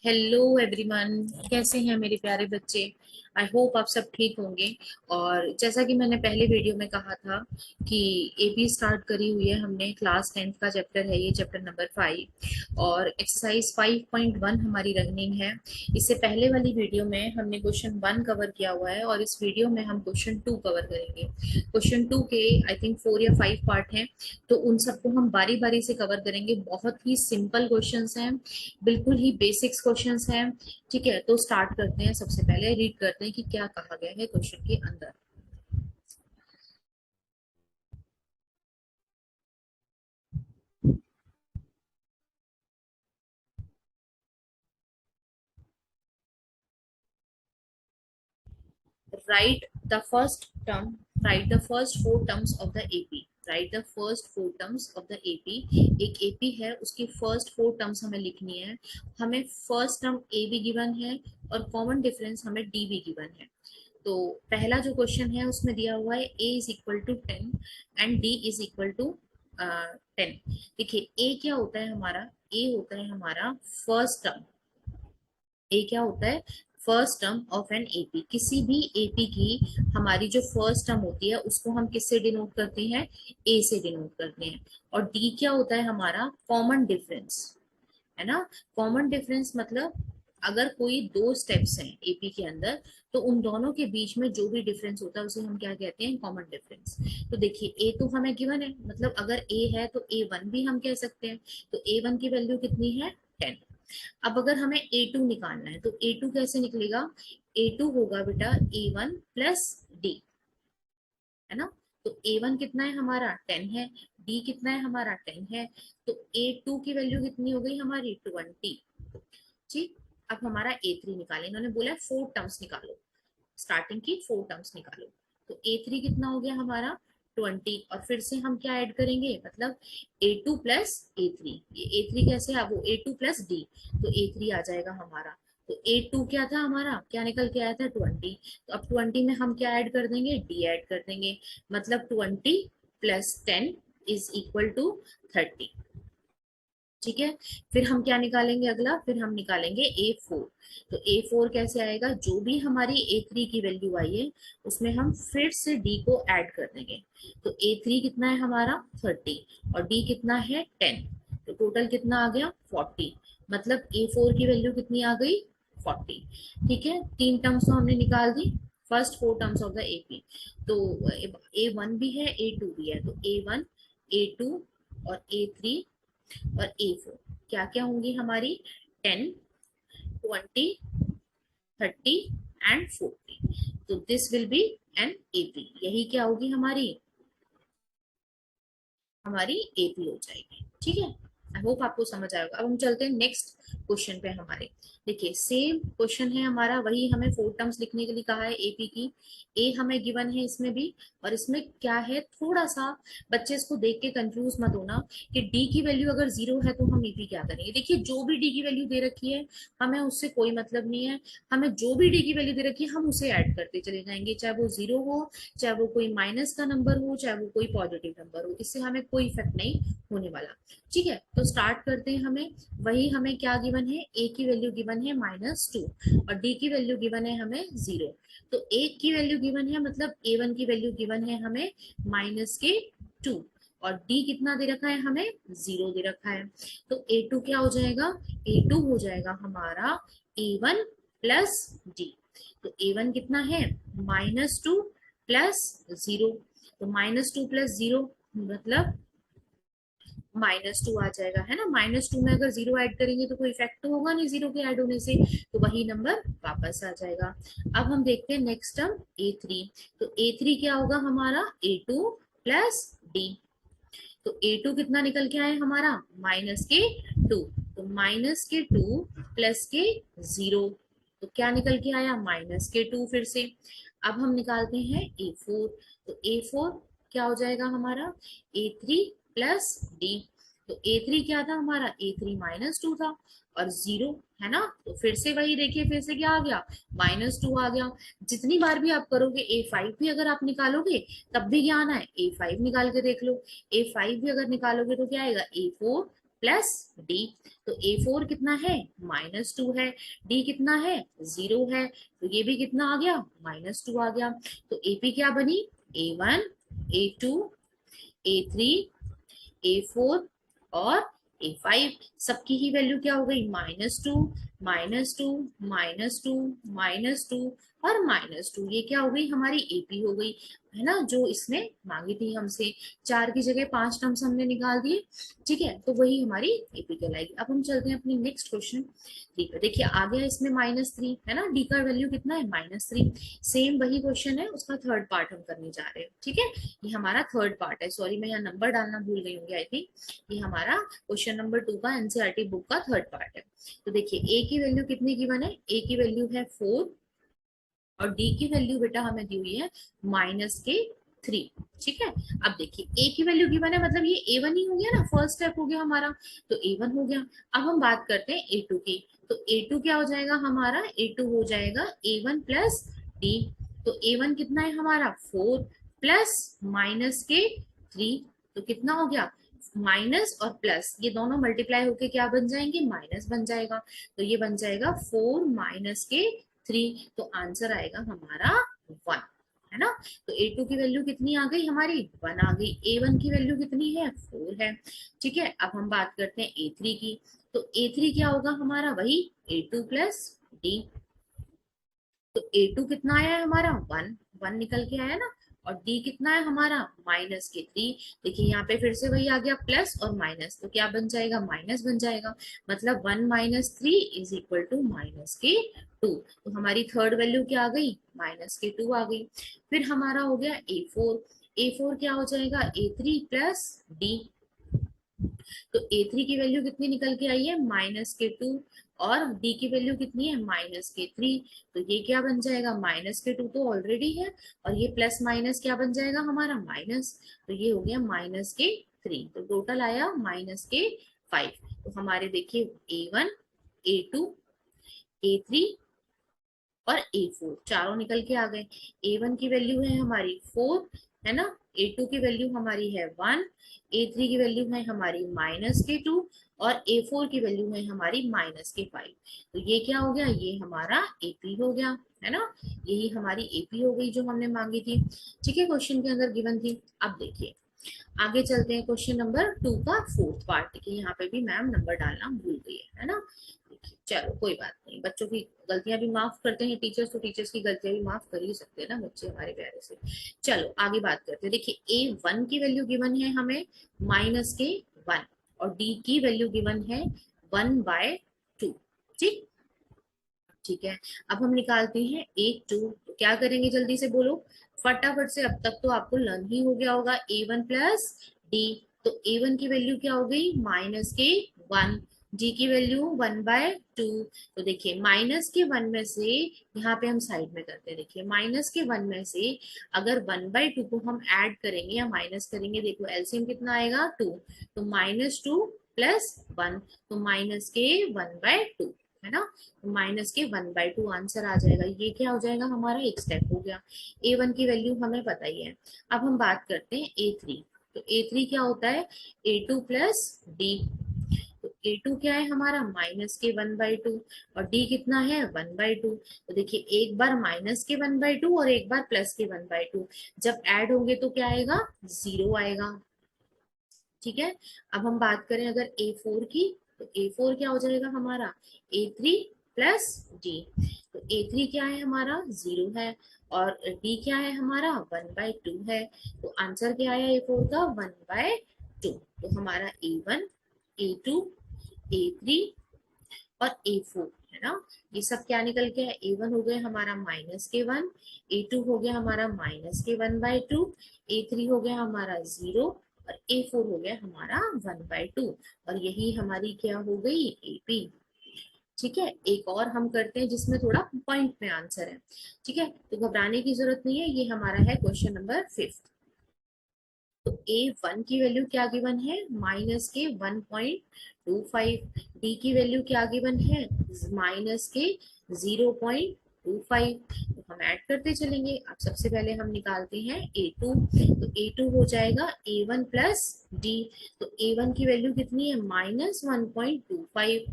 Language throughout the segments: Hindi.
हेलो एवरीवन, कैसे हैं मेरे प्यारे बच्चे। आई होप आप सब ठीक होंगे। और जैसा कि मैंने पहले वीडियो में कहा था कि एबी स्टार्ट करी हुई है हमने। क्लास 10th का चैप्टर है ये, चैप्टर नंबर 5 और एक्सरसाइज 5.1 हमारी रनिंग है। इससे पहले वाली वीडियो में हमने क्वेश्चन 1 कवर किया हुआ है और इस वीडियो में हम क्वेश्चन 2 कवर करेंगे। क्वेश्चन 2 के आई थिंक 4 या 5 पार्ट हैं, तो उन सबको हम बारी बारी से कवर करेंगे। बहुत ही सिंपल क्वेश्चंस हैं, बिल्कुल ही बेसिक्स क्वेश्चंस हैं। ठीक है, तो स्टार्ट करते हैं। सबसे पहले रीड करते हैं कि क्या कहा गया है क्वेश्चन के अंदर। Right the first term, right the first four terms of the AP. Right the first four terms of the AP. एक एपी है, उसकी फर्स्ट फोर टर्म्स हमें लिखनी है। हमें फर्स्ट टर्म ए भी गिवन है और कॉमन डिफरेंस हमें डी भी गिवन है। तो पहला जो क्वेश्चन है उसमें दिया हुआ है a is equal to 10 and d is equal to 10। देखिए a क्या होता है हमारा, a होता है हमारा फर्स्ट टर्म। ए क्या होता है? First term of an AP. किसी भी एपी की हमारी जो फर्स्ट टर्म होती है उसको हम किससे डिनोट करते हैं? ए से डिनोट करते हैं। और डी क्या होता है हमारा? कॉमन डिफरेंस, है ना। कॉमन डिफरेंस मतलब अगर कोई दो स्टेप्स हैं एपी के अंदर, तो उन दोनों के बीच में जो भी डिफरेंस होता है उसे हम क्या कहते हैं? Common difference. तो देखिए ए तो हमें गिवन है, मतलब अगर ए है तो ए वन भी हम कह सकते हैं। तो ए वन की वैल्यू कितनी है? 10। अब अगर हमें ए टू निकालना है तो ए टू कैसे निकलेगा? ए टू होगा बेटा ए वन प्लस डी, है ना। तो ए वन कितना है हमारा? 10 है। डी कितना है हमारा? 10 है। तो ए टू की वैल्यू कितनी हो गई हमारी? 20। ठीक। अब हमारा ए थ्री निकालें, इन्होंने बोला फोर टर्म्स निकालो, स्टार्टिंग की फोर टर्म्स निकालो। तो ए थ्री कितना हो गया हमारा? 20। और फिर से हम क्या ऐड करेंगे, मतलब ए टू प्लस ए थ्री। ये ए थ्री कैसे है? वो ए टू प्लस डी, तो ए थ्री आ जाएगा हमारा। तो ए टू क्या था हमारा, क्या निकल के आया था? 20। तो अब 20 में हम क्या ऐड कर देंगे? डी ऐड कर देंगे। मतलब 20 प्लस 10 इज इक्वल टू 30। ठीक है। फिर हम क्या निकालेंगे अगला? फिर हम निकालेंगे ए फोर। तो ए फोर कैसे आएगा? जो भी हमारी ए थ्री की वैल्यू आई है उसमें हम फिर से डी को ऐड कर देंगे। तो ए थ्री कितना है हमारा? 30 और डी कितना है? 10। तो टोटल कितना आ गया? 40। मतलब ए फोर की वैल्यू कितनी आ गई? 40। ठीक है, तीन टर्म्स तो हमने निकाल दी, first four terms of the AP. तो ए वन भी है, ए टू भी है। तो ए वन, ए टू और ए थ्री और ए फोर क्या क्या होंगी हमारी? 10, 20, 30 एंड 40। तो this will be an AP. यही क्या होगी हमारी? हमारी एपी हो जाएगी। ठीक है, आई होप आपको समझ आएगा। अब हम चलते हैं नेक्स्ट क्वेश्चन पे हमारे। देखिए सेम क्वेश्चन है हमारा, वही हमें फोर टर्म्स लिखने के लिए कहा है एपी की। ए हमें गिवन है इसमें भी। और इसमें क्या है, थोड़ा सा बच्चे इसको देख के कंफ्यूज मत होना कि डी की वैल्यू अगर जीरो है तो हम एपी क्या करेंगे। देखिए जो भी डी की वैल्यू दे रखी है हमें उससे कोई मतलब नहीं है। हमें जो भी डी की वैल्यू दे रखी है हम उसे ऐड करते चले जाएंगे, चाहे वो जीरो हो, चाहे वो कोई माइनस का नंबर हो, चाहे वो कोई पॉजिटिव नंबर हो, इससे हमें कोई इफेक्ट नहीं होने वाला। ठीक है, तो स्टार्ट करते हैं। हमें वही, हमें क्या गिवन है? ए की वैल्यू गिवन है -2 और डी की वैल्यू गिवन है हमें 0। तो ए की वैल्यू गिवन है, मतलब ए वन की वैल्यू गिवन है हमें -2 और डी कितना दे रखा है हमें? 0 दे रखा है। तो ए टू क्या हो जाएगा? ए टू हो जाएगा हमारा ए वन प्लस डी। तो ए वन कितना है? -2 प्लस 0। तो -2 प्लस 0 मतलब -2 आ जाएगा, है ना। -2 में अगर 0 ऐड करेंगे तो कोई इफेक्ट तो होगा नहीं जीरो के ऐड होने से, तो वही नंबर वापस आ जाएगा। अब हम देखते हैं नेक्स्ट टर्म ए थ्री। तो ए थ्री क्या होगा हमारा? ए टू प्लस डी। तो ए टू कितना निकल के आए हमारा? -2। तो -2 प्लस के 0, तो क्या निकल के आया? -2 फिर से। अब हम निकालते हैं ए फोर। तो ए फोर क्या हो जाएगा हमारा? ए थ्री प्लस डी। तो ए थ्री क्या था हमारा? ए थ्री -2 था और 0, है ना। तो फिर से वही देखिए, फिर से क्या आ गया? -2 आ गया। जितनी बार भी आप करोगे, ए फाइव भी अगर आप निकालोगे तब भी क्या आना है? ए फाइव निकाल के देख लो। ए फाइव भी अगर निकालोगे तो क्या आएगा? ए फोर प्लस डी। तो A4 कितना है, -2 है, डी कितना है, 0 है, तो ये भी कितना आ गया, -2 आ गया। तो AP क्या बनी, A1, A2, A3, A4 और A5। सबकी ही वैल्यू क्या हो गई, -2, -2, -2, -2 और -2। ये क्या हो गई, हमारी AP हो गई, है ना, जो इसने मांगी थी हमसे। 4 की जगह 5 टर्म्स हमने निकाल दिए, ठीक है, तो वही हमारी AP कहलाएगी। अब हम चलते हैं अपनी नेक्स्ट क्वेश्चन डी पे। देखिए आ गया इसमें -3, है ना, डी का वैल्यू कितना है, -3। सेम वही क्वेश्चन है, उसका थर्ड पार्ट हम करने जा रहे हैं, ठीक है। ये हमारा थर्ड पार्ट है, सॉरी मैं यहाँ नंबर डालना भूल गई होंगी आई थिंक। ये हमारा क्वेश्चन नंबर 2 का एनसीईआरटी बुक का थर्ड पार्ट है। तो देखिए ए की वैल्यू कितनी गिवन है, ए की वैल्यू है 4 और डी की वैल्यू बेटा हमें दी हुई है -3, ठीक है। अब देखिए ए की वैल्यू गिवन है, मतलब ये A1 ही हो गया ना, फर्स्ट स्टेप हो गया हमारा, तो A1 हो गया। अब हम बात करते हैं A2 की। तो A2 क्या हो जाएगा हमारा, A2 हो जाएगा A1 प्लस डी। तो A1 कितना है हमारा 4 प्लस -3, तो कितना हो गया, माइनस और प्लस ये दोनों मल्टीप्लाई होके क्या बन जाएंगे, माइनस बन जाएगा। तो ये बन जाएगा 4 -3, तो आंसर आएगा हमारा 1, है ना। तो A2 की वैल्यू कितनी आ गई हमारी, 1 आ गई। A1 की वैल्यू कितनी है, 4 है, ठीक है। अब हम बात करते हैं A3 की। तो A3 क्या होगा हमारा, वही A2 प्लस डी। तो A2 कितना आया है हमारा, 1, 1 निकल के आया ना। और D कितना है हमारा, -3। देखिए यहाँ पे फिर से वही आ गया प्लस और माइनस, तो क्या बन जाएगा, माइनस बन जाएगा। मतलब 1 -3 इज इक्वल टू -2। तो हमारी थर्ड वैल्यू क्या आ गई, -2 आ गई। फिर हमारा हो गया A4। A4 क्या हो जाएगा, A3 प्लस डी। तो A3 की वैल्यू कितनी निकल के आई है, -2 और D की वैल्यू कितनी है, -3। तो ये क्या बन जाएगा, -2 तो ऑलरेडी है और ये प्लस माइनस क्या बन जाएगा हमारा, माइनस। तो ये हो गया -3, तो टोटल आया -5। तो हमारे देखिए A1, A2, A3 और A4 चारों निकल के आ गए। A1 की वैल्यू है हमारी 4, है ना। A2 की वैल्यू हमारी है 1, A3 की वैल्यू है हमारी -2 और A4 की वैल्यू है हमारी -5। तो ये क्या हो गया, ये हमारा AP हो गया, है ना। यही हमारी AP हो गई जो हमने मांगी थी, ठीक है, क्वेश्चन के अंदर गिवन थी। अब देखिए आगे चलते हैं क्वेश्चन नंबर 2 का फोर्थ पार्ट की। यहाँ पे भी मैम नंबर डालना भूल गई है ना। चलो कोई बात नहीं, बच्चों की गलतियां भी माफ करते हैं टीचर्स, तो टीचर्स की गलतियां भी माफ कर ही सकते हैं ना बच्चे हमारे प्यारे से। चलो आगे बात करते हैं। देखिए A1 की वैल्यू गिवन है हमें -1 और D की वैल्यू गिवन है 1/2, ठीक, ठीक है। अब हम निकालते हैं A2। तो क्या करेंगे जल्दी से बोलो फटाफट से, अब तक तो आपको लर्न ही हो गया होगा। A1 plus D. तो A1 की वैल्यू क्या हो गई, -1, डी की वैल्यू 1/2। तो देखिए -1 में से यहाँ पे हम साइड में करते हैं। देखिए -1 में से अगर 1/2 को हम ऐड करेंगे या माइनस करेंगे, देखो एलसीएम कितना आएगा, 2। तो -2 प्लस 1, तो -1/2, है ना। -1/2 आंसर आ जाएगा। ये क्या हो जाएगा हमारा, एक स्टेप हो गया। A1 की वैल्यू हमें पता ही है। अब हम बात करते हैं A3। तो A3 क्या होता है, A2 प्लस डी। तो A2 क्या है हमारा, -1/2 और D कितना है, 1/2। तो देखिए एक बार -1/2 और एक बार +1/2 जब ऐड होंगे तो क्या आएगा, 0 आएगा, ठीक है। अब हम बात करें अगर A4 की, तो A4 क्या हो जाएगा हमारा, A3 प्लस डी। तो A3 क्या है हमारा, 0 है और D क्या है हमारा, 1/2 है। तो आंसर क्या आया A4 का, 1/2। तो हमारा A1, A2, A3 और A4, है ना, ये सब क्या निकल के है, A1 हो गया हमारा -1, A2 हो गया हमारा -1/2, A3 हो गया हमारा 0 और A4 हो गया हमारा 1/2। और यही हमारी क्या हो गई, AP, ठीक है। एक और हम करते हैं जिसमें थोड़ा पॉइंट में आंसर है, ठीक है, तो घबराने की जरूरत नहीं है। ये हमारा है क्वेश्चन नंबर 5। तो A1 की वैल्यू क्या गिवन है, -1.25। डी की वैल्यू क्या गिवन है, -0.25। हम ऐड करते चलेंगे। अब सबसे पहले हम निकालते हैं A2, तो A2 हो जाएगा A1 प्लस डी। तो A1 की वैल्यू कितनी है, -1.25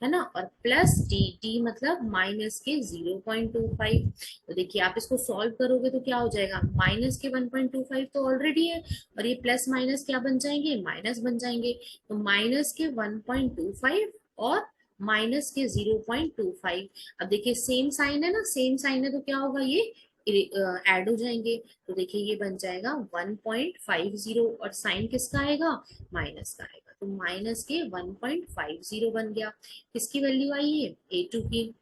है ना, और प्लस डी, डी मतलब माइनस के 0.25। तो देखिए आप इसको सॉल्व करोगे तो क्या हो जाएगा, माइनस के 1.25 तो ऑलरेडी है, और ये प्लस माइनस क्या बन जाएंगे, माइनस बन जाएंगे। तो माइनस के 1.25 और माइनस के 0.25। अब देखिए सेम साइन है ना, सेम साइन है तो क्या होगा, ये ऐड हो जाएंगे। तो देखिए ये बन जाएगा 1.50, और साइन किसका आएगा, माइनस का आएगा। तो माइनस के 1.50 बन गया। किसकी वैल्यू आई है, A2 की।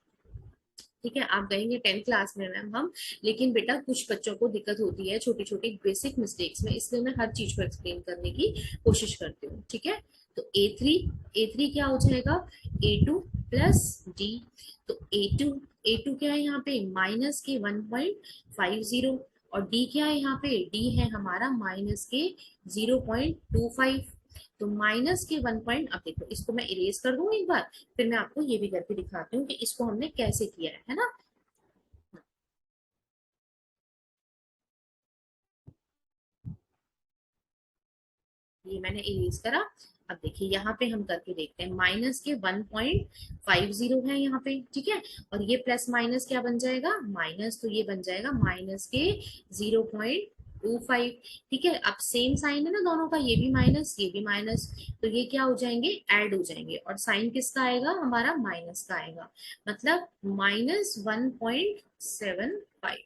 ठीक है, आप कहेंगे 10th क्लास में मैम हम, लेकिन बेटा कुछ बच्चों को दिक्कत होती है छोटी छोटी बेसिक मिस्टेक्स में, इसलिए मैं हर चीज को एक्सप्लेन करने की कोशिश करती हूँ। ठीक है, तो ए थ्री क्या हो जाएगा, A2 प्लस डी। तो ए टू क्या है यहाँ पे, माइनस के 1.50, और डी क्या है यहाँ पे, डी है हमारा माइनस के 0.25। तो माइनस के 1 अब देखो इसको मैं इरेज कर दूं एक बार, फिर मैं आपको ये भी करके दिखाती हूँ कि इसको हमने कैसे किया है ना। ये मैंने इरेज करा। अब देखिए यहाँ पे हम करके देखते हैं, माइनस के 1.50 है यहाँ पे, ठीक है, और ये प्लस माइनस क्या बन जाएगा, माइनस, तो ये बन जाएगा माइनस के 0.25। ठीक है, अब सेम साइन है ना दोनों का, ये भी माइनस ये भी माइनस, तो ये क्या हो जाएंगे, ऐड हो जाएंगे, और साइन किसका आएगा, हमारा माइनस का आएगा, मतलब -1.75।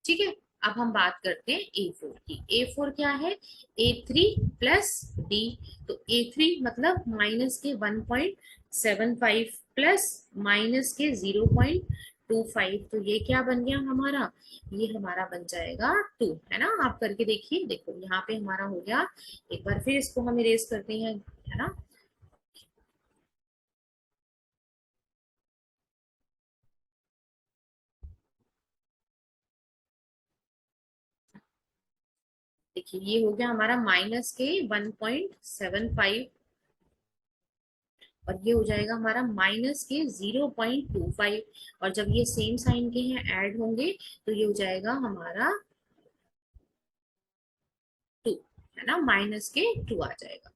ठीक है, अब हम बात करते हैं A4 की। A4 क्या है, A3 प्लस डी। तो A3 मतलब माइनस के 1.75 प्लस माइनस के 0.25। तो ये क्या बन गया हमारा, ये हमारा बन जाएगा 2, है ना। आप करके देखिए, देखो यहाँ पे हमारा हो गया। एक बार फिर इसको हम इरेज करते हैं, है ना। देखिए ये हो गया हमारा माइनस के 1.75, और ये हो जाएगा हमारा माइनस के 0.25। और जब ये सेम साइन के हैं ऐड होंगे, तो ये हो जाएगा हमारा 2, है ना, माइनस के 2 आ जाएगा।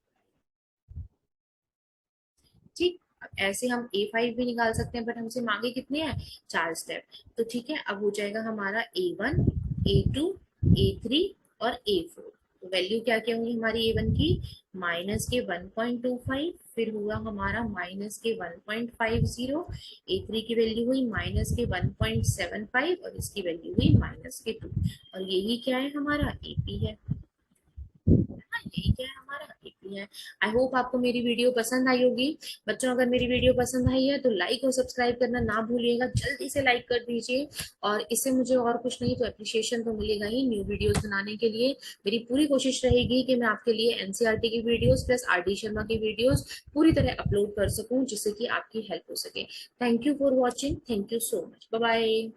ठीक, अब ऐसे हम A5 भी निकाल सकते हैं, बट हमसे मांगे कितने हैं, 4 स्टेप। तो ठीक है, अब हो जाएगा हमारा A1, A2, A3 और A4। तो वैल्यू क्या क्या हुई हमारी A1 की, माइनस के 1.25, फिर हुआ हमारा माइनस के 1.50, A3 की वैल्यू हुई माइनस के 1.75, और इसकी वैल्यू हुई माइनस के 2। और यही क्या है, हमारा AP है। हाँ, यही क्या है, हमारा एपी है। आई होप आपको मेरी वीडियो पसंद आई होगी। बच्चों अगर मेरी वीडियो पसंद आई है तो लाइक और सब्सक्राइब करना ना भूलिएगा, जल्दी से लाइक कर दीजिए। और इससे मुझे और कुछ नहीं तो अप्रिशिएशन तो मिलेगा ही न्यू वीडियोस बनाने के लिए। मेरी पूरी कोशिश रहेगी कि मैं आपके लिए एनसीईआरटी की वीडियोस प्लस आरडी शर्मा की वीडियोस पूरी तरह अपलोड कर सकूं, जिससे कि आपकी हेल्प हो सके। Thank you for watching, thank you so much, bye bye.